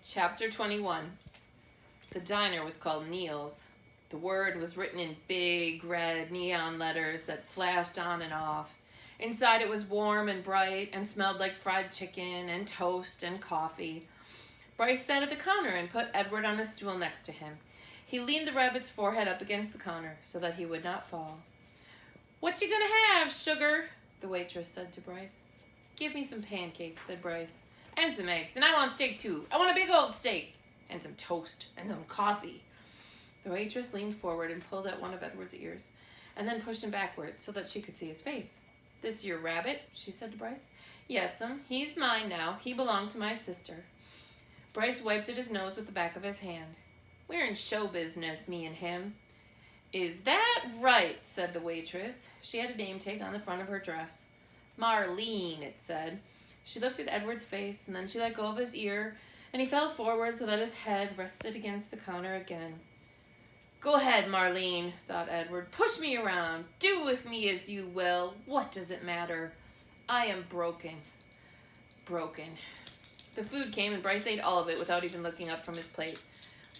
Chapter 21. The diner was called Neil's. The word was written in big red neon letters that flashed on and off. Inside it was warm and bright and smelled like fried chicken and toast and coffee. Bryce sat at the counter and put Edward on a stool next to him. He leaned the rabbit's forehead up against the counter so that he would not fall. "What you gonna have, sugar?" the waitress said to Bryce. "Give me some pancakes," said Bryce. "And some eggs. And I want steak too. I want a big old steak. And some toast. And some coffee." The waitress leaned forward and pulled at one of Edward's ears, and then pushed him backward so that she could see his face. "This your rabbit?" she said to Bryce. "Yes'm. He's mine now. He belonged to my sister." Bryce wiped at his nose with the back of his hand. "We're in show business, me and him." "Is that right?" said the waitress. She had a name tag on the front of her dress. "Marlene," it said. She looked at Edward's face, and then she let go of his ear, and he fell forward so that his head rested against the counter again. "Go ahead, Marlene," thought Edward. "Push me around. Do with me as you will. What does it matter? I am broken." Broken. The food came, and Bryce ate all of it without even looking up from his plate.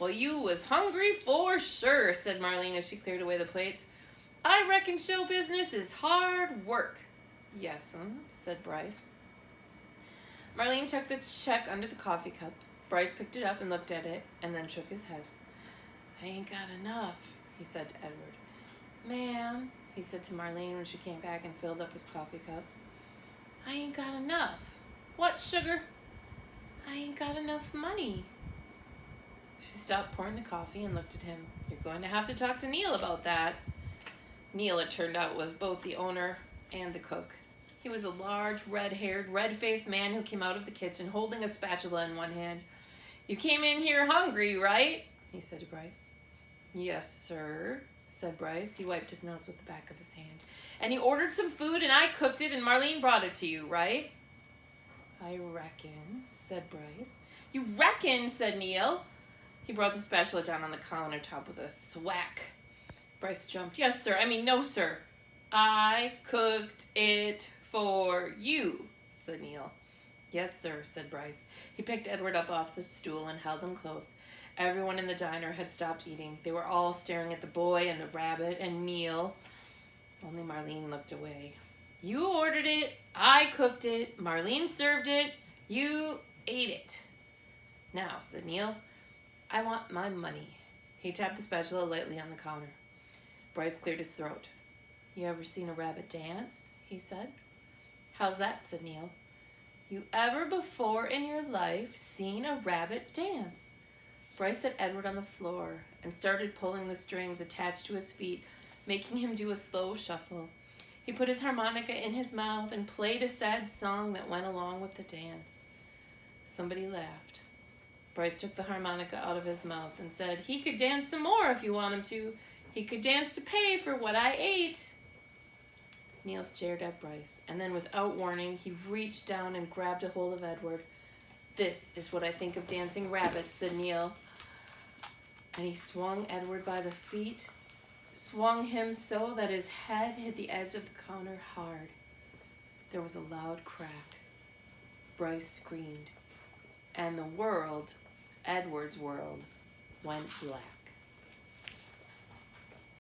"Well, you was hungry for sure," said Marlene as she cleared away the plates. "I reckon show business is hard work." "Yes'm," said Bryce. Marlene took the check under the coffee cup. Bryce picked it up and looked at it, and then shook his head. "I ain't got enough," he said to Edward. "Ma'am," he said to Marlene when she came back and filled up his coffee cup. "I ain't got enough." "What, sugar?" "I ain't got enough money." She stopped pouring the coffee and looked at him. "You're going to have to talk to Neil about that." Neil, it turned out, was both the owner and the cook. He was a large, red-haired, red-faced man who came out of the kitchen holding a spatula in one hand. "You came in here hungry, right?" he said to Bryce. "Yes, sir," said Bryce. He wiped his nose with the back of his hand. "And you ordered some food and I cooked it and Marlene brought it to you, right?" "I reckon," said Bryce. "You reckon," said Neil. He brought the spatula down on the countertop with a thwack. Bryce jumped. "Yes, sir. No, sir. I cooked it for you," said Neil. "Yes, sir," said Bryce. He picked Edward up off the stool and held him close. Everyone in the diner had stopped eating. They were all staring at the boy and the rabbit and Neil. Only Marlene looked away. "You ordered it. I cooked it. Marlene served it. You ate it." "Now," said Neil, "I want my money." He tapped the spatula lightly on the counter. Bryce cleared his throat. "You ever seen a rabbit dance?" he said. "How's that?" said Neil. "You ever before in your life seen a rabbit dance?" Bryce set Edward on the floor and started pulling the strings attached to his feet, making him do a slow shuffle. He put his harmonica in his mouth and played a sad song that went along with the dance. Somebody laughed. Bryce took the harmonica out of his mouth and said, "He could dance some more if you want him to. He could dance to pay for what I ate." Neil stared at Bryce, and then without warning, he reached down and grabbed a hold of Edward. "This is what I think of dancing rabbits," said Neil. And he swung Edward by the feet, swung him so that his head hit the edge of the counter hard. There was a loud crack. Bryce screamed, and the world, Edward's world, went black.